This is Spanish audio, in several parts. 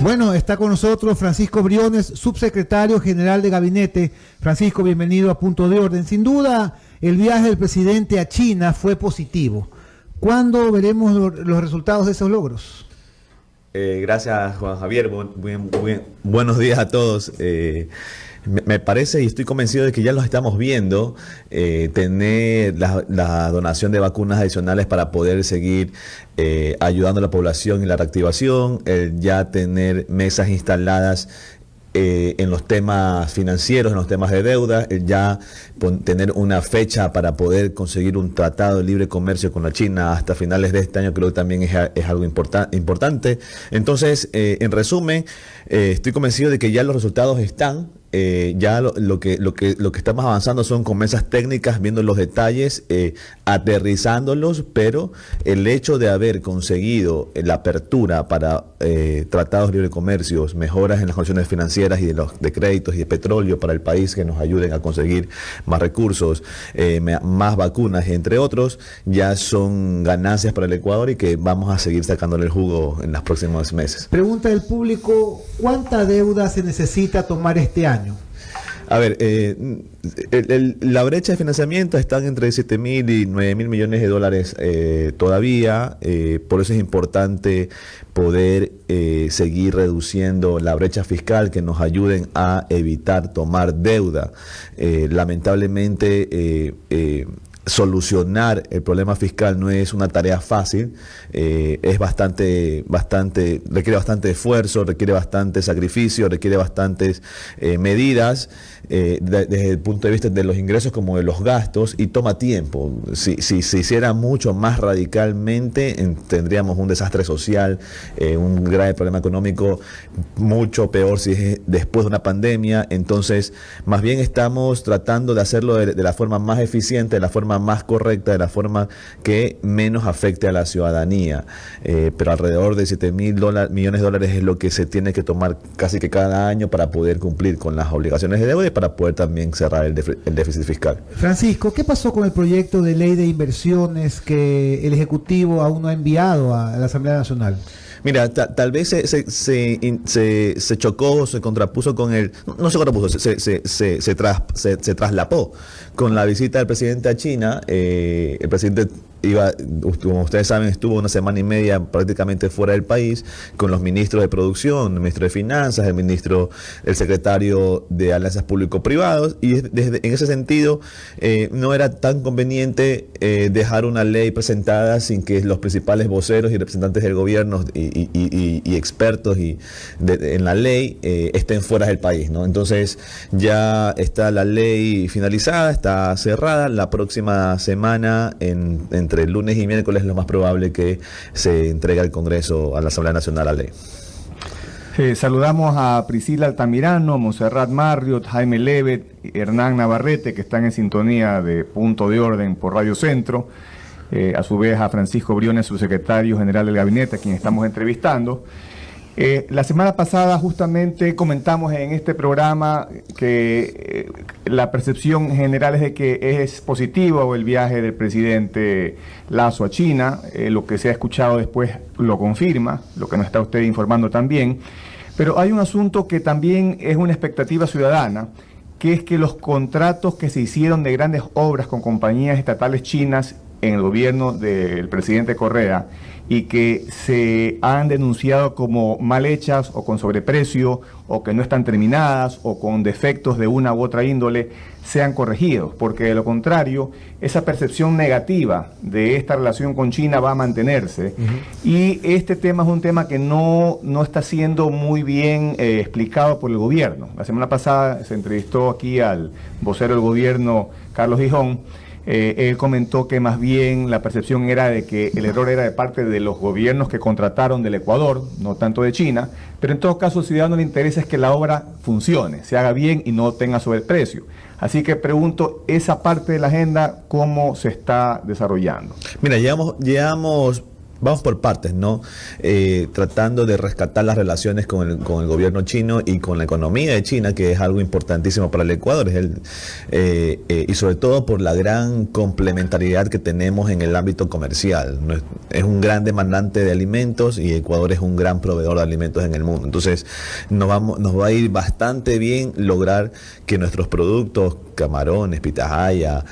Bueno, está con nosotros Francisco Briones, subsecretario general de Gabinete. Francisco, bienvenido a Punto de Orden. Sin duda, el viaje del presidente a China fue positivo. ¿Cuándo veremos los resultados de esos logros? Gracias, Juan Javier. Buenos días a todos. Me parece y estoy convencido de que ya los estamos viendo, tener la donación de vacunas adicionales para poder seguir ayudando a la población en la reactivación, ya tener mesas instaladas en los temas financieros, en los temas de deuda, ya tener una fecha para poder conseguir un tratado de libre comercio con la China hasta finales de este año, creo que también es algo importante. Entonces, en resumen, estoy convencido de que ya los resultados están. Ya lo que estamos avanzando son con mesas técnicas, viendo los detalles, aterrizándolos, pero el hecho de haber conseguido la apertura para tratados de libre comercio, mejoras en las condiciones financieras y de créditos y de petróleo para el país que nos ayuden a conseguir más recursos, más vacunas, entre otros, ya son ganancias para el Ecuador y que vamos a seguir sacándole el jugo en los próximos meses. Pregunta del público, ¿cuánta deuda se necesita tomar este año? A ver, la brecha de financiamiento está entre 7.000 y 9.000 millones de dólares todavía, por eso es importante poder seguir reduciendo la brecha fiscal que nos ayuden a evitar tomar deuda. Lamentablemente, solucionar el problema fiscal no es una tarea fácil, es requiere bastante esfuerzo, requiere bastante sacrificio, requiere bastantes medidas desde el punto de vista de los ingresos como de los gastos, y toma tiempo. Si se hiciera mucho más radicalmente, tendríamos un desastre social, un grave problema económico, mucho peor si es después de una pandemia. Entonces, más bien estamos tratando de hacerlo de la forma más eficiente, de la forma más correcta, de la forma que menos afecte a la ciudadanía, pero alrededor de 7.000 millones de dólares es lo que se tiene que tomar casi que cada año para poder cumplir con las obligaciones de deuda y para poder también cerrar el déficit fiscal. Francisco, ¿qué pasó con el proyecto de ley de inversiones que el Ejecutivo aún no ha enviado a la Asamblea Nacional? Mira, tal vez se chocó, se contrapuso con no se contrapuso, se traslapó con la visita del presidente a China. El presidente como ustedes saben, estuvo una semana y media prácticamente fuera del país con los ministros de producción, el ministro de finanzas, el secretario de alianzas público-privados, y en ese sentido no era tan conveniente dejar una ley presentada sin que los principales voceros y representantes del gobierno y expertos en la ley estén fuera del país, ¿no? Entonces ya está la ley finalizada, está cerrada. La próxima semana, entre el lunes y miércoles, es lo más probable que se entregue al Congreso, a la Asamblea Nacional, la ley. Saludamos a Priscila Altamirano, Monserrat Marriott, Jaime Levet, Hernán Navarrete, que están en sintonía de Punto de Orden por Radio Centro. A su vez a Francisco Briones, subsecretario general del Gabinete, a quien estamos entrevistando. La semana pasada justamente comentamos en este programa que la percepción general es de que es positivo el viaje del presidente Lasso a China. Lo que se ha escuchado después lo confirma, lo que nos está usted informando también. Pero hay un asunto que también es una expectativa ciudadana, que es que los contratos que se hicieron de grandes obras con compañías estatales chinas en el gobierno del presidente Correa y que se han denunciado como mal hechas o con sobreprecio o que no están terminadas o con defectos de una u otra índole, sean corregidos, porque de lo contrario esa percepción negativa de esta relación con China va a mantenerse. Y este tema es un tema que no está siendo muy bien explicado por el gobierno. La semana pasada se entrevistó aquí al vocero del gobierno, Carlos Gijón. Él comentó que más bien la percepción era de que el error era de parte de los gobiernos que contrataron del Ecuador, no tanto de China, pero en todo caso al ciudadano le interesa es que la obra funcione, se haga bien y no tenga sobreprecio. Así que pregunto, esa parte de la agenda, ¿cómo se está desarrollando? Mira, llevamos vamos por partes, ¿no? Tratando de rescatar las relaciones con el gobierno chino y con la economía de China, que es algo importantísimo para el Ecuador, y sobre todo por la gran complementariedad que tenemos en el ámbito comercial. Es un gran demandante de alimentos y Ecuador es un gran proveedor de alimentos en el mundo. Entonces, nos va a ir bastante bien lograr que nuestros productos, camarones, pitahaya,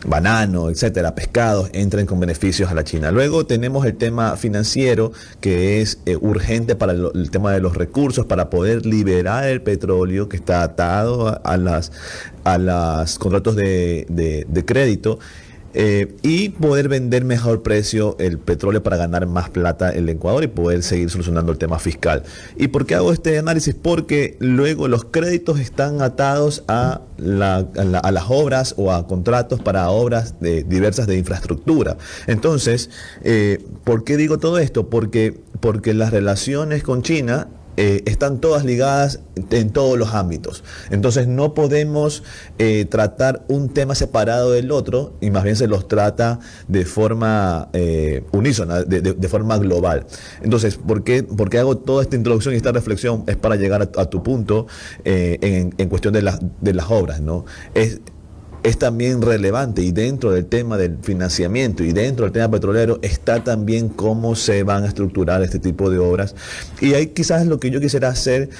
banano, etcétera, pescados, entren con beneficios a la China. Luego tenemos el tema financiero, que es urgente para el tema de los recursos, para poder liberar el petróleo que está atado a las contratos de crédito. Y poder vender mejor precio el petróleo para ganar más plata el Ecuador y poder seguir solucionando el tema fiscal. ¿Y por qué hago este análisis? Porque luego los créditos están atados a las obras o a contratos para obras diversas de infraestructura. Entonces, ¿por qué digo todo esto? Porque las relaciones con China están todas ligadas en todos los ámbitos. Entonces no podemos tratar un tema separado del otro, y más bien se los trata de forma unísona, de forma global. Entonces, ¿por qué hago toda esta introducción y esta reflexión? Es para llegar a tu punto en cuestión de las obras, ¿no? Es también relevante, y dentro del tema del financiamiento y dentro del tema petrolero está también cómo se van a estructurar este tipo de obras. Y ahí quizás lo que yo quisiera hacer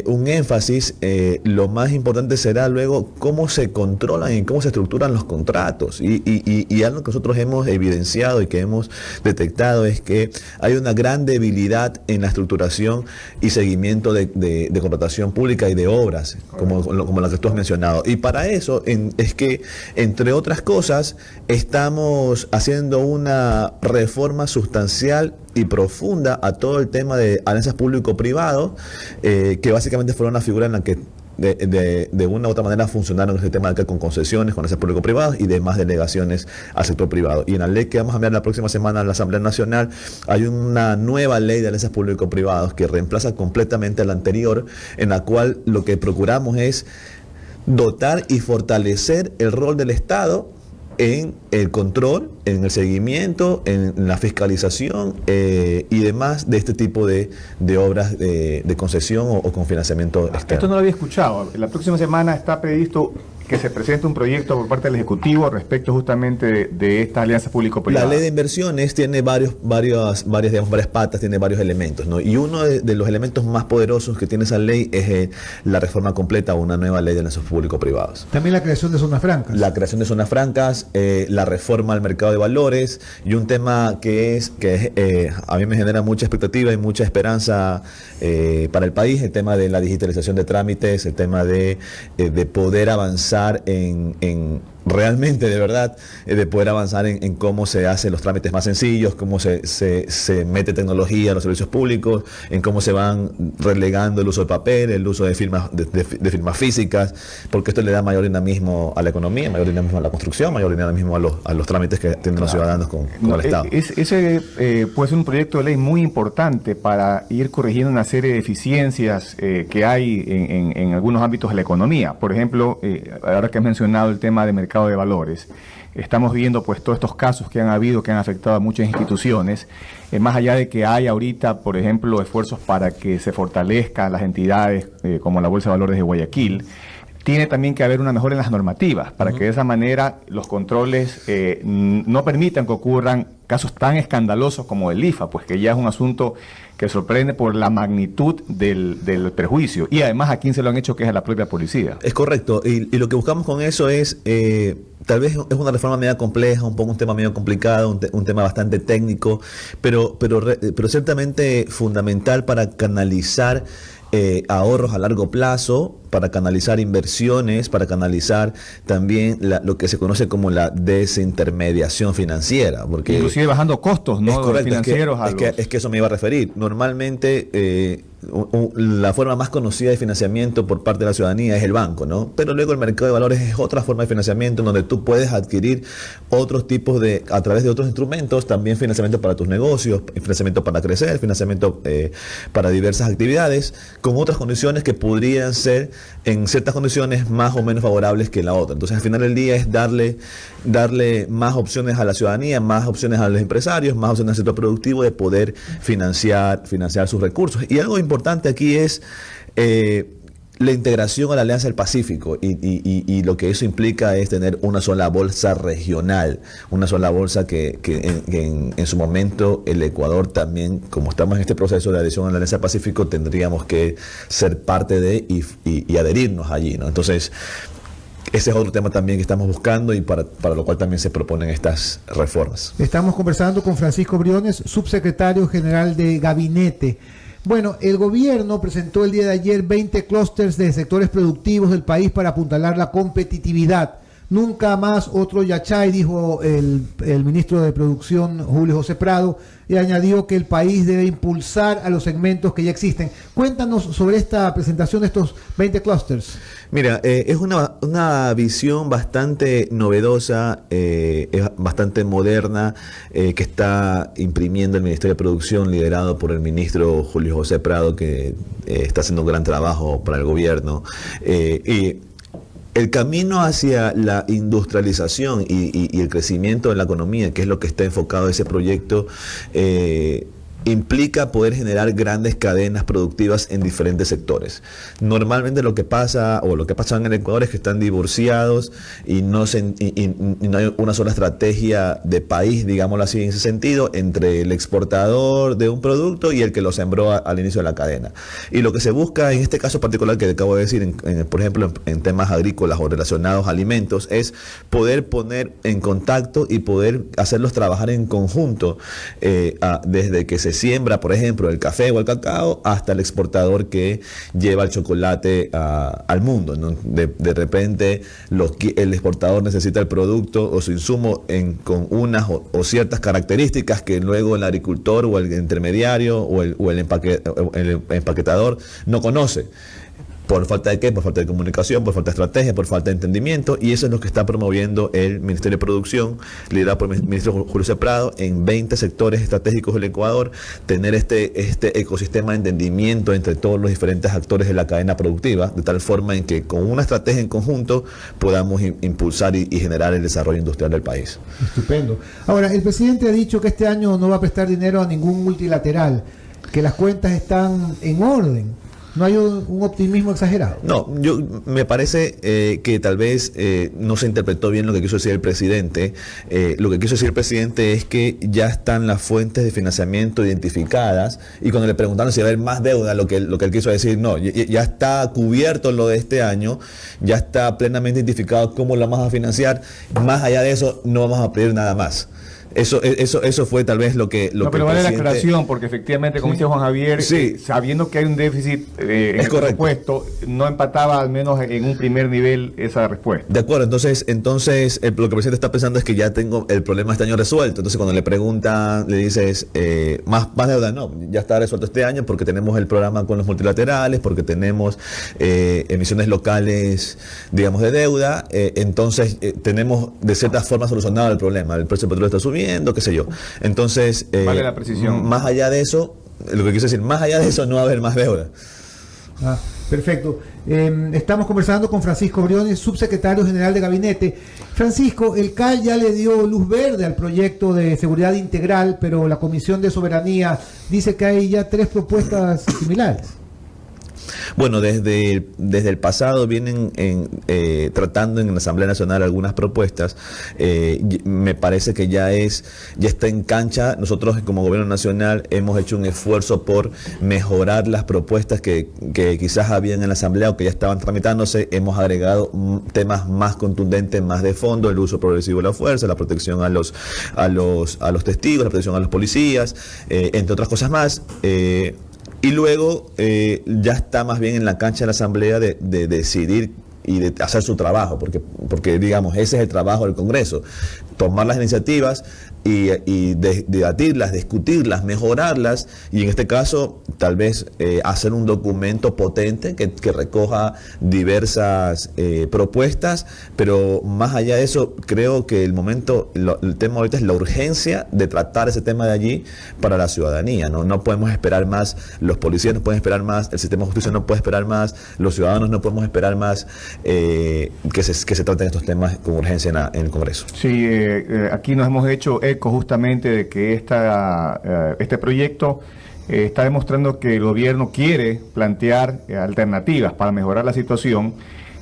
un énfasis, lo más importante será luego cómo se controlan y cómo se estructuran los contratos. Y algo que nosotros hemos evidenciado y que hemos detectado es que hay una gran debilidad en la estructuración y seguimiento de contratación pública y de obras, como la que tú has mencionado. Y para eso es que, entre otras cosas, estamos haciendo una reforma sustancial y profunda a todo el tema de alianzas público-privado, que básicamente fueron una figura en la que de una u otra manera funcionaron ese tema de con concesiones, con alianzas público-privadas y demás delegaciones al sector privado. Y en la ley que vamos a enviar la próxima semana a la Asamblea Nacional hay una nueva ley de alianzas público-privados que reemplaza completamente a la anterior, en la cual lo que procuramos es dotar y fortalecer el rol del Estado en el control, en el seguimiento, en la fiscalización y demás de este tipo de obras de concesión o con financiamiento externo. Esto no lo había escuchado. La próxima semana está previsto que se presente un proyecto por parte del Ejecutivo respecto justamente de esta alianza público-privada. La ley de inversiones tiene varias patas, tiene varios elementos, ¿no? Y uno de los elementos más poderosos que tiene esa ley es la reforma completa o una nueva ley de alianzas público-privadas. También la creación de zonas francas. La creación de zonas francas, la reforma al mercado de valores, y un tema que a mí me genera mucha expectativa y mucha esperanza para el país, el tema de la digitalización de trámites, el tema de poder avanzar en realmente, de verdad, de poder avanzar en cómo se hacen los trámites más sencillos, cómo se mete tecnología a los servicios públicos, en cómo se van relegando el uso de papel, el uso de firmas físicas, porque esto le da mayor dinamismo a la economía, mayor dinamismo a la construcción, mayor dinamismo a los trámites que tienen los ciudadanos con el Estado. Ese puede ser un proyecto de ley muy importante para ir corrigiendo una serie de deficiencias que hay en algunos ámbitos de la economía. Por ejemplo, ahora que has mencionado el tema de mercado de valores, estamos viendo pues todos estos casos que han habido, que han afectado a muchas instituciones, más allá de que hay ahorita, por ejemplo, esfuerzos para que se fortalezcan las entidades como la Bolsa de Valores de Guayaquil, tiene también que haber una mejora en las normativas, para que de esa manera los controles no permitan que ocurran casos tan escandalosos como el IFA, pues que ya es un asunto que sorprende por la magnitud del perjuicio. Y además, ¿a quién se lo han hecho? Que es a la propia policía. Es correcto. Y lo que buscamos con eso es, tal vez es una reforma media compleja, un tema medio complicado, un tema bastante técnico, pero ciertamente fundamental para canalizar ahorros a largo plazo, para canalizar inversiones, para canalizar también lo que se conoce como la desintermediación financiera. Porque inclusive bajando costos, ¿no? Es correcto, financieros. Es que eso me iba a referir. Normalmente la forma más conocida de financiamiento por parte de la ciudadanía es el banco, ¿no? Pero luego el mercado de valores es otra forma de financiamiento en donde tú puedes adquirir otros tipos a través de otros instrumentos, también financiamiento para tus negocios, financiamiento para crecer, financiamiento para diversas actividades, con otras condiciones que podrían ser en ciertas condiciones más o menos favorables que la otra. Entonces, al final del día es darle más opciones a la ciudadanía, más opciones a los empresarios, más opciones al sector productivo de poder financiar sus recursos. Y algo importante aquí es la integración a la Alianza del Pacífico y lo que eso implica es tener una sola bolsa regional, una sola bolsa que en su momento el Ecuador también, como estamos en este proceso de adhesión a la Alianza del Pacífico, tendríamos que ser parte de y adherirnos allí, ¿no? Entonces, ese es otro tema también que estamos buscando y para lo cual también se proponen estas reformas. Estamos conversando con Francisco Briones, subsecretario general de Gabinete. Bueno, el gobierno presentó el día de ayer 20 clústeres de sectores productivos del país para apuntalar la competitividad. Nunca más otro Yachay, dijo el ministro de Producción, Julio José Prado, y añadió que el país debe impulsar a los segmentos que ya existen. Cuéntanos sobre esta presentación de estos 20 clústeres. Mira, es una visión bastante novedosa, es bastante moderna, que está imprimiendo el Ministerio de Producción, liderado por el ministro Julio José Prado, que está haciendo un gran trabajo para el gobierno. Y el camino hacia la industrialización y el crecimiento de la economía, que es lo que está enfocado ese proyecto, implica poder generar grandes cadenas productivas en diferentes sectores. Normalmente lo que pasa en el Ecuador es que están divorciados y no hay una sola estrategia de país, digámoslo así, en ese sentido, entre el exportador de un producto y el que lo sembró al inicio de la cadena. Y lo que se busca en este caso particular que acabo de decir, por ejemplo, en temas agrícolas o relacionados a alimentos, es poder poner en contacto y poder hacerlos trabajar en conjunto, desde que se siembra, por ejemplo, el café o el cacao, hasta el exportador que lleva el chocolate al mundo, ¿no? De repente el exportador necesita el producto o su insumo con unas o ciertas características que luego el agricultor o el intermediario o el empaquetador no conoce. ¿Por falta de qué? Por falta de comunicación, por falta de estrategia, por falta de entendimiento, y eso es lo que está promoviendo el Ministerio de Producción, liderado por el ministro Julio C. Prado, en 20 sectores estratégicos del Ecuador, tener este ecosistema de entendimiento entre todos los diferentes actores de la cadena productiva, de tal forma en que con una estrategia en conjunto podamos impulsar y generar el desarrollo industrial del país. Estupendo. Ahora, el presidente ha dicho que este año no va a prestar dinero a ningún multilateral, que las cuentas están en orden. ¿No hay un optimismo exagerado? No, me parece que tal vez no se interpretó bien lo que quiso decir el presidente. Lo que quiso decir el presidente es que ya están las fuentes de financiamiento identificadas, y cuando le preguntaron si va a haber más deuda, lo que él quiso decir, no, ya está cubierto lo de este año, ya está plenamente identificado cómo lo vamos a financiar. Más allá de eso, no vamos a pedir nada más. Eso fue tal vez lo que pero vale la aclaración, porque efectivamente, como dice Juan Javier, sabiendo que hay un déficit en el presupuesto, no empataba al menos en un primer nivel esa respuesta. De acuerdo, entonces lo que el presidente está pensando es que ya tengo el problema este año resuelto. Entonces cuando le preguntan, le dices, más deuda, no, ya está resuelto este año porque tenemos el programa con los multilaterales, porque tenemos emisiones locales, digamos, de deuda. Entonces tenemos de cierta forma solucionado el problema. El precio del petróleo está subiendo, qué sé yo. Entonces, vale la precisión. Más allá de eso, lo que quiso decir, más allá de eso no va a haber más deuda. Perfecto. Estamos conversando con Francisco Briones, subsecretario general de Gabinete. Francisco, el CAL ya le dio luz verde al proyecto de seguridad integral, pero la Comisión de Soberanía dice que hay ya 3 propuestas similares. Bueno, desde el pasado vienen tratando en la Asamblea Nacional algunas propuestas. Me parece que ya está en cancha. Nosotros como Gobierno Nacional hemos hecho un esfuerzo por mejorar las propuestas que quizás habían en la Asamblea o que ya estaban tramitándose. Hemos agregado temas más contundentes, más de fondo: el uso progresivo de la fuerza, la protección a los testigos, la protección a los policías, entre otras cosas más. Y luego ya está más bien en la cancha de la Asamblea de decidir y de hacer su trabajo, porque digamos, ese es el trabajo del Congreso, tomar las iniciativas y debatirlas, discutirlas, mejorarlas, y en este caso tal vez hacer un documento potente que recoja diversas propuestas, pero más allá de eso, creo que el tema ahorita es la urgencia de tratar ese tema de allí para la ciudadanía, ¿no? No podemos esperar más, los policías no pueden esperar más, el sistema de justicia no puede esperar más, los ciudadanos no podemos esperar más que se traten estos temas con urgencia en el Congreso. Sí, aquí nos hemos hecho eco justamente de que este proyecto está demostrando que el gobierno quiere plantear alternativas para mejorar la situación,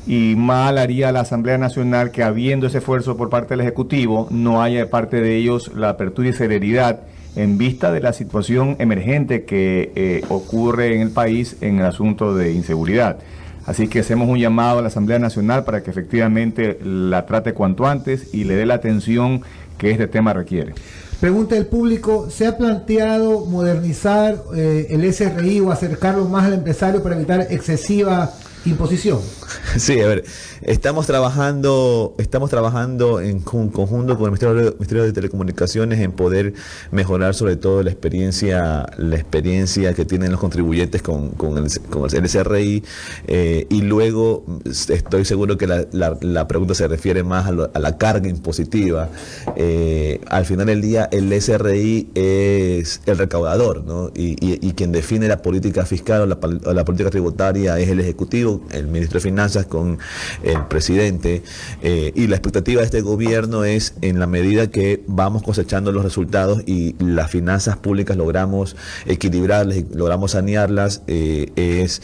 y mal haría la Asamblea Nacional que, habiendo ese esfuerzo por parte del Ejecutivo, no haya de parte de ellos la apertura y celeridad en vista de la situación emergente que ocurre en el país en el asunto de inseguridad. Así que hacemos un llamado a la Asamblea Nacional para que efectivamente la trate cuanto antes y le dé la atención que este tema requiere. Pregunta del público: ¿se ha planteado modernizar el SRI o acercarlo más al empresario para evitar excesiva imposición? Sí, a ver, estamos trabajando en conjunto con el Ministerio de Telecomunicaciones en poder mejorar sobre todo la experiencia que tienen los contribuyentes con el SRI, y luego estoy seguro que la pregunta se refiere más a la carga impositiva. Al final del día el SRI es el recaudador, ¿no? Y quien define la política fiscal o la política tributaria es el Ejecutivo, el Ministro de Finanzas con el presidente, y la expectativa de este gobierno es, en la medida que vamos cosechando los resultados y las finanzas públicas logramos equilibrarlas y logramos sanearlas, es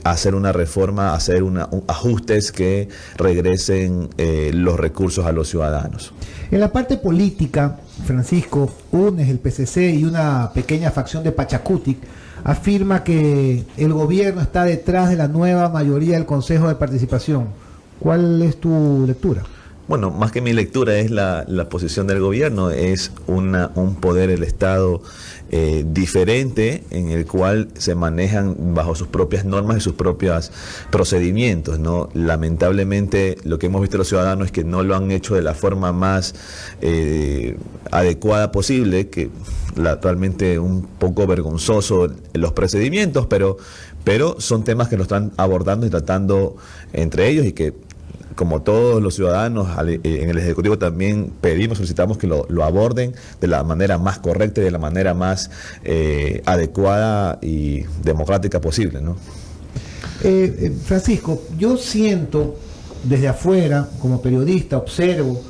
hacer una reforma, hacer ajustes que regresen los recursos a los ciudadanos. En la parte política, Francisco, UNES, el PCC y una pequeña facción de Pachacutic afirma que el gobierno está detrás de la nueva mayoría del Consejo de Participación. ¿Cuál es tu lectura? Bueno, más que mi lectura es la posición del gobierno, es un poder del Estado diferente, en el cual se manejan bajo sus propias normas y sus propios procedimientos, ¿no? Lamentablemente lo que hemos visto los ciudadanos es que no lo han hecho de la forma más adecuada posible, que realmente un poco vergonzoso los procedimientos, pero son temas que lo están abordando y tratando entre ellos, y que, como todos los ciudadanos, en el Ejecutivo también solicitamos que lo aborden de la manera más correcta y de la manera más adecuada y democrática posible, ¿no? Francisco, yo siento desde afuera, como periodista, observo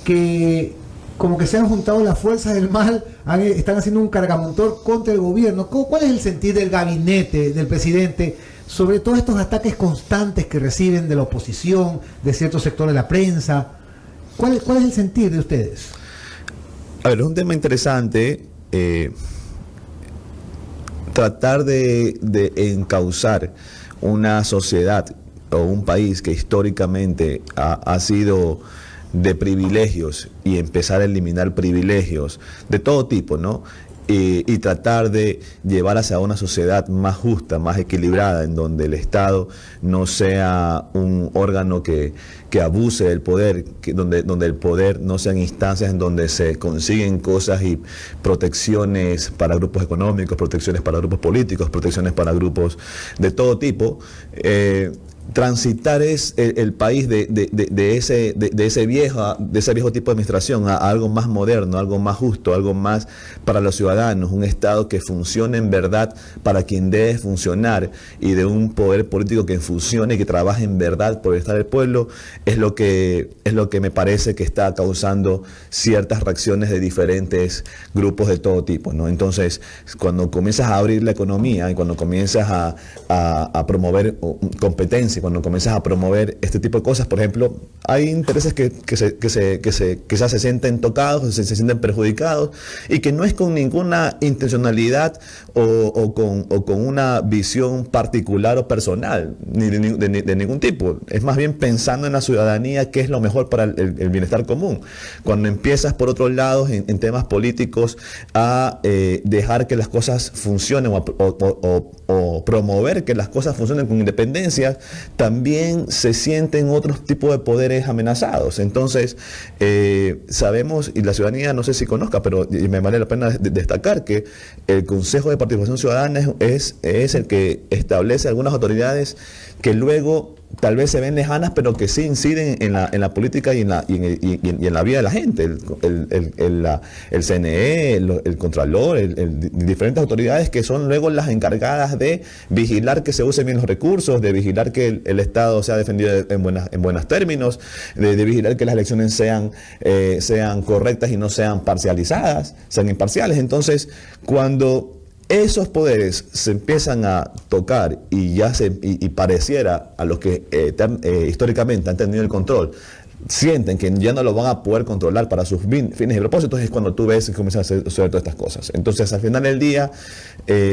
que como que se han juntado las fuerzas del mal, están haciendo un cargamotor contra el gobierno. ¿Cuál es el sentir del gabinete, del presidente, sobre todos estos ataques constantes que reciben de la oposición, de ciertos sectores de la prensa? ¿Cuál es el sentir de ustedes? A ver, es un tema interesante, tratar de encauzar una sociedad o un país que históricamente ha sido de privilegios, y empezar a eliminar privilegios de todo tipo, ¿no? Y tratar de llevar hacia una sociedad más justa, más equilibrada, en donde el Estado no sea un órgano que abuse del poder, donde el poder no sean instancias en donde se consiguen cosas y protecciones para grupos económicos, protecciones para grupos políticos, protecciones para grupos de todo tipo. Transitar es el país de ese viejo tipo de administración a algo más moderno, algo más justo, algo más para los ciudadanos, un Estado que funcione en verdad para quien debe funcionar, y de un poder político que funcione y que trabaje en verdad por el bienestar del pueblo, es lo que me parece que está causando ciertas reacciones de diferentes grupos de todo tipo, ¿no? Entonces, cuando comienzas a abrir la economía y cuando comienzas a promover competencia, cuando comienzas a promover este tipo de cosas, por ejemplo, hay intereses que quizás se sienten tocados, se sienten perjudicados, y que no es con ninguna intencionalidad o con una visión particular o personal, ni de ningún tipo. Es más bien pensando en la ciudadanía, qué es lo mejor para el bienestar común. Cuando empiezas por otros lados en temas políticos a dejar que las cosas funcionen o promover que las cosas funcionen con independencia, también se sienten otros tipos de poderes amenazados. Entonces, sabemos, y la ciudadanía no sé si conozca, pero me vale la pena destacar que el Consejo de Participación Ciudadana es el que establece algunas autoridades que luego tal vez se ven lejanas, pero que sí inciden en la política y en la vida de la gente. El CNE, el Contralor, diferentes autoridades que son luego las encargadas de vigilar que se usen bien los recursos, de vigilar que el Estado sea defendido en buenos términos, de vigilar que las elecciones sean correctas y no sean parcializadas, sean imparciales. Entonces, cuando esos poderes se empiezan a tocar y pareciera a los que históricamente han tenido el control, sienten que ya no lo van a poder controlar para sus fines y propósitos, es cuando tú ves que comienzan a suceder todas estas cosas. Entonces, al final del día,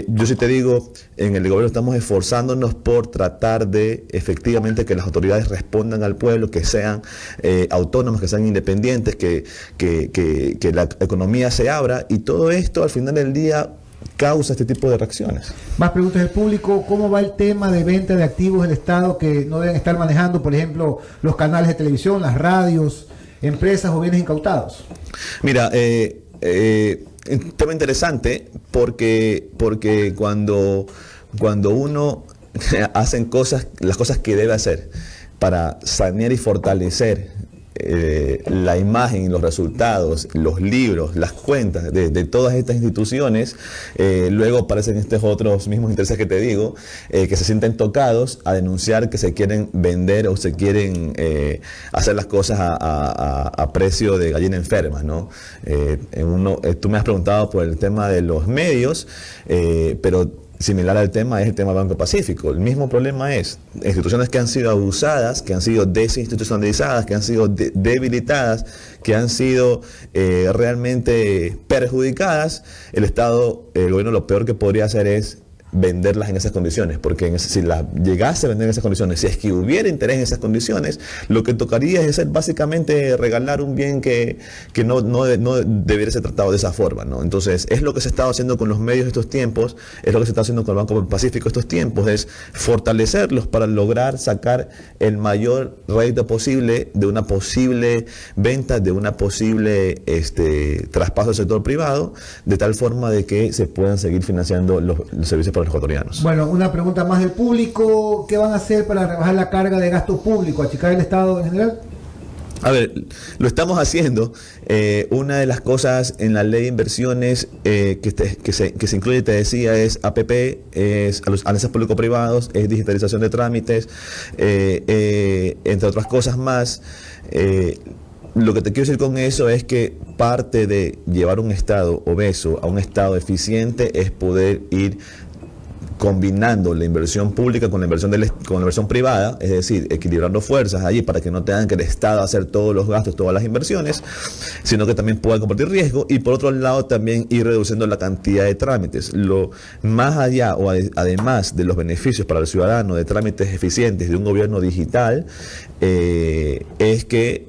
yo sí te digo, en el gobierno estamos esforzándonos por tratar de efectivamente que las autoridades respondan al pueblo, que sean autónomas, que sean independientes, que la economía se abra, y todo esto al final del día causa este tipo de reacciones. Más preguntas del público. ¿Cómo va el tema de venta de activos del Estado que no deben estar manejando, por ejemplo, los canales de televisión, las radios, empresas o bienes incautados? Mira, un tema interesante porque cuando uno hace las cosas que debe hacer para sanear y fortalecer la imagen y los resultados, los libros, las cuentas de todas estas instituciones, luego aparecen estos otros mismos intereses que te digo, que se sienten tocados a denunciar que se quieren vender o se quieren hacer las cosas a precio de gallina enferma, ¿no? Tú me has preguntado por el tema de los medios, pero similar al tema es el tema Banco Pacífico. El mismo problema es instituciones que han sido abusadas, que han sido desinstitucionalizadas, que han sido debilitadas, que han sido realmente perjudicadas. El gobierno lo peor que podría hacer es venderlas en esas condiciones, porque si las llegase a vender en esas condiciones, si es que hubiera interés en esas condiciones, lo que tocaría es básicamente regalar un bien que no debería ser tratado de esa forma, ¿no? Entonces, es lo que se está haciendo con los medios estos tiempos, es lo que se está haciendo con el Banco Pacífico estos tiempos, es fortalecerlos para lograr sacar el mayor rédito posible de una posible venta, de una posible traspaso del sector privado, de tal forma de que se puedan seguir financiando los servicios para los ecuatorianos. Bueno, una pregunta más del público. ¿Qué van a hacer para rebajar la carga de gasto público, achicar el Estado en general? A ver, lo estamos haciendo. Una de las cosas en la ley de inversiones que se incluye, te decía, es APP, es alianzas público-privados, es digitalización de trámites, entre otras cosas más. Lo que te quiero decir con eso es que parte de llevar un Estado obeso a un Estado eficiente es poder ir combinando la inversión pública con la inversión privada, es decir, equilibrando fuerzas allí para que no tengan que el Estado hacer todos los gastos, todas las inversiones, sino que también pueda compartir riesgo, y por otro lado también ir reduciendo la cantidad de trámites. Lo más allá o además de los beneficios para el ciudadano de trámites eficientes de un gobierno digital, es que,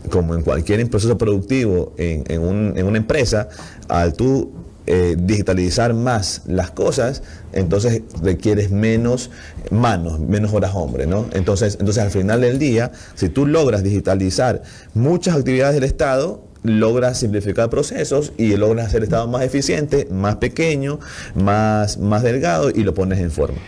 como en cualquier proceso productivo en una empresa, al tú digitalizar más las cosas, entonces requieres menos manos, menos horas hombre, ¿no? Entonces al final del día, si tú logras digitalizar muchas actividades del Estado, logras simplificar procesos y logras hacer el Estado más eficiente, más pequeño, más delgado, y lo pones en forma.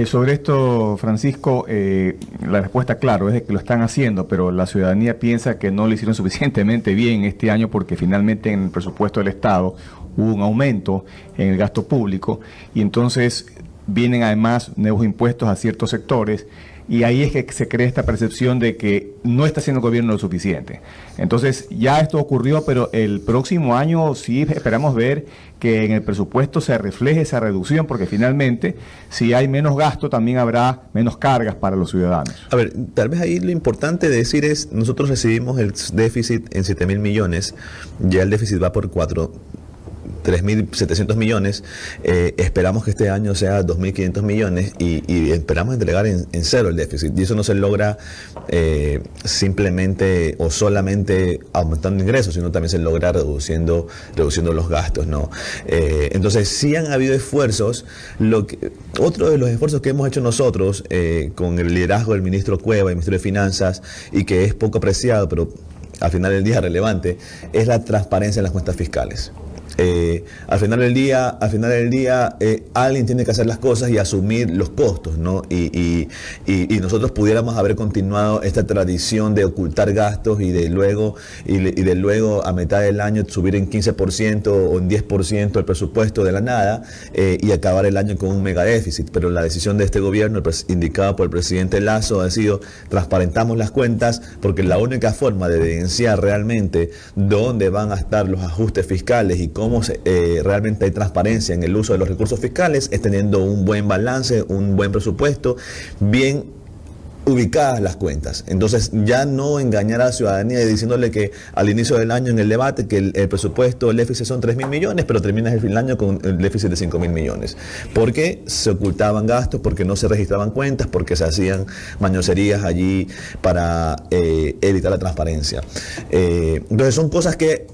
Sobre esto, Francisco, la respuesta, claro, es de que lo están haciendo, pero la ciudadanía piensa que no lo hicieron suficientemente bien este año, porque finalmente en el presupuesto del Estado hubo un aumento en el gasto público, y entonces vienen además nuevos impuestos a ciertos sectores, y ahí es que se crea esta percepción de que no está haciendo el gobierno lo suficiente. Entonces ya esto ocurrió, pero el próximo año sí esperamos ver que en el presupuesto se refleje esa reducción, porque finalmente si hay menos gasto también habrá menos cargas para los ciudadanos. A ver, tal vez ahí lo importante de decir es, nosotros recibimos el déficit en 7.000 millones, ya el déficit va por 3.700 millones, esperamos que este año sea 2.500 millones y esperamos entregar en cero el déficit. Y eso no se logra simplemente o solamente aumentando ingresos, sino también se logra reduciendo los gastos, ¿no? Entonces, sí han habido esfuerzos. Otro de los esfuerzos que hemos hecho nosotros con el liderazgo del ministro Cueva, el Ministerio de Finanzas, y que es poco apreciado, pero al final del día relevante, es la transparencia en las cuentas fiscales. Al final del día, alguien tiene que hacer las cosas y asumir los costos, ¿no? Y nosotros pudiéramos haber continuado esta tradición de ocultar gastos y de luego a mitad del año subir en 15% o en 10% el presupuesto de la nada y acabar el año con un mega déficit. Pero la decisión de este gobierno, indicada por el presidente Lasso, ha sido: transparentamos las cuentas, porque la única forma de evidenciar realmente dónde van a estar los ajustes fiscales y cómo realmente hay transparencia en el uso de los recursos fiscales es teniendo un buen balance, un buen presupuesto, bien ubicadas las cuentas. Entonces, ya no engañar a la ciudadanía diciéndole que al inicio del año en el debate que el presupuesto, el déficit son 3.000 millones, pero terminas el fin del año con el déficit de 5.000 millones. Porque se ocultaban gastos, porque no se registraban cuentas, porque se hacían mañoserías allí para evitar la transparencia. Entonces, son cosas que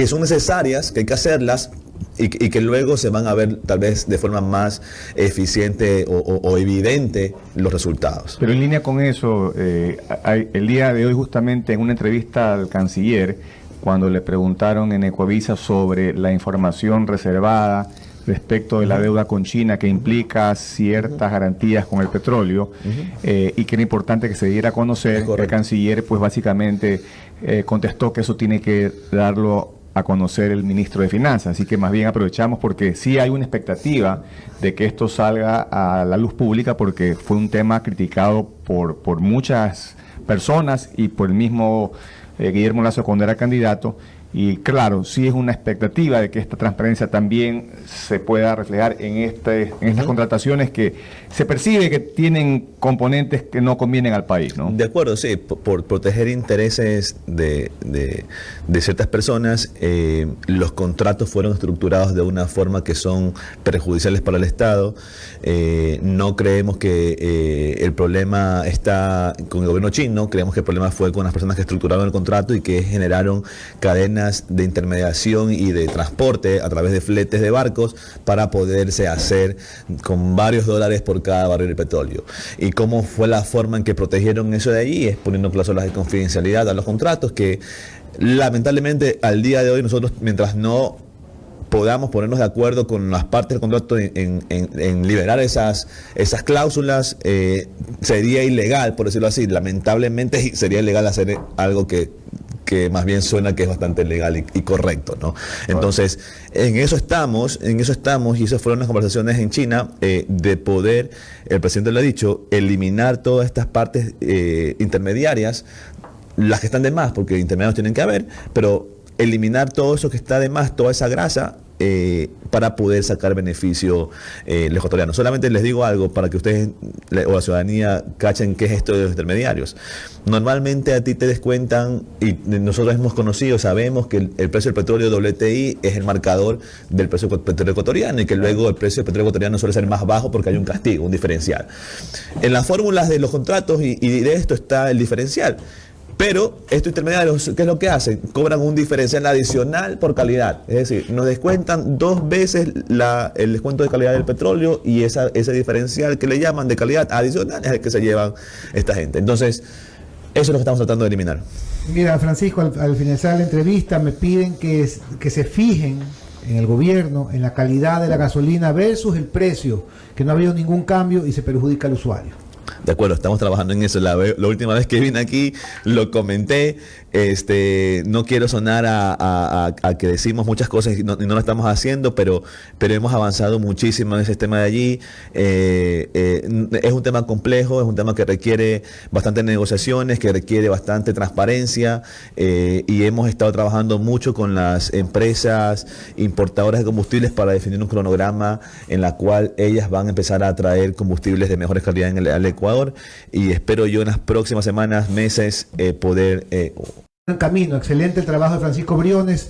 son necesarias, que hay que hacerlas y que luego se van a ver tal vez de forma más eficiente o evidente los resultados. Pero en línea con eso, el día de hoy justamente en una entrevista al canciller, cuando le preguntaron en Ecuavisa sobre la información reservada respecto de la deuda con China, que implica ciertas garantías con el petróleo, y que era importante que se diera a conocer, el canciller pues básicamente contestó que eso tiene que darlo a conocer el ministro de Finanzas. Así que más bien aprovechamos, porque sí hay una expectativa de que esto salga a la luz pública, porque fue un tema criticado por muchas personas y por el mismo Guillermo Lasso cuando era candidato. Y claro, sí es una expectativa de que esta transparencia también se pueda reflejar en estas contrataciones que se percibe que tienen componentes que no convienen al país, ¿no? De acuerdo, sí, por proteger intereses de ciertas personas, los contratos fueron estructurados de una forma que son perjudiciales para el Estado. No creemos que el problema está con el gobierno chino, creemos que el problema fue con las personas que estructuraron el contrato y que generaron cadenas de intermediación y de transporte a través de fletes de barcos para poderse hacer con varios dólares por cada barril de petróleo. Y cómo fue la forma en que protegieron eso de allí es poniendo cláusulas de confidencialidad a los contratos que lamentablemente al día de hoy nosotros, mientras no podamos ponernos de acuerdo con las partes del contrato en liberar esas cláusulas, sería ilegal, por decirlo así. Lamentablemente sería ilegal hacer algo que más bien suena que es bastante legal y correcto, ¿no? Entonces, en eso estamos, y esas fueron las conversaciones en China, de poder, el presidente lo ha dicho, eliminar todas estas partes intermediarias, las que están de más, porque intermediarios tienen que haber, pero eliminar todo eso que está de más, toda esa grasa, para poder sacar beneficio los ecuatorianos. Solamente les digo algo para que ustedes o la ciudadanía cachen qué es esto de los intermediarios. Normalmente a ti te descuentan, y nosotros hemos conocido, sabemos que el precio del petróleo WTI es el marcador del precio del petróleo ecuatoriano, y que luego el precio del petróleo ecuatoriano suele ser más bajo porque hay un castigo, un diferencial. En las fórmulas de los contratos y de esto está el diferencial. Pero estos intermediarios, ¿qué es lo que hacen? Cobran un diferencial adicional por calidad. Es decir, nos descuentan 2 veces el descuento de calidad del petróleo, y ese diferencial que le llaman de calidad adicional es el que se llevan esta gente. Entonces, eso es lo que estamos tratando de eliminar. Mira, Francisco, al finalizar la entrevista me piden que se fijen en el gobierno en la calidad de la gasolina versus el precio, que no ha habido ningún cambio y se perjudica al usuario. De acuerdo, estamos trabajando en eso. La última vez que vine aquí lo comenté. No quiero sonar a que decimos muchas cosas y no lo estamos haciendo, pero hemos avanzado muchísimo en ese tema de allí. Es un tema complejo, es un tema que requiere bastantes negociaciones, que requiere bastante transparencia, y hemos estado trabajando mucho con las empresas importadoras de combustibles para definir un cronograma en la cual ellas van a empezar a traer combustibles de mejores calidad al Ecuador, y espero yo en las próximas semanas, meses, poder... En camino, excelente el trabajo de Francisco Briones.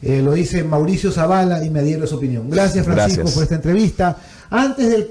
Lo dice Mauricio Zavala y me adhiero a su opinión. Gracias, Francisco, Gracias. por esta entrevista. Antes del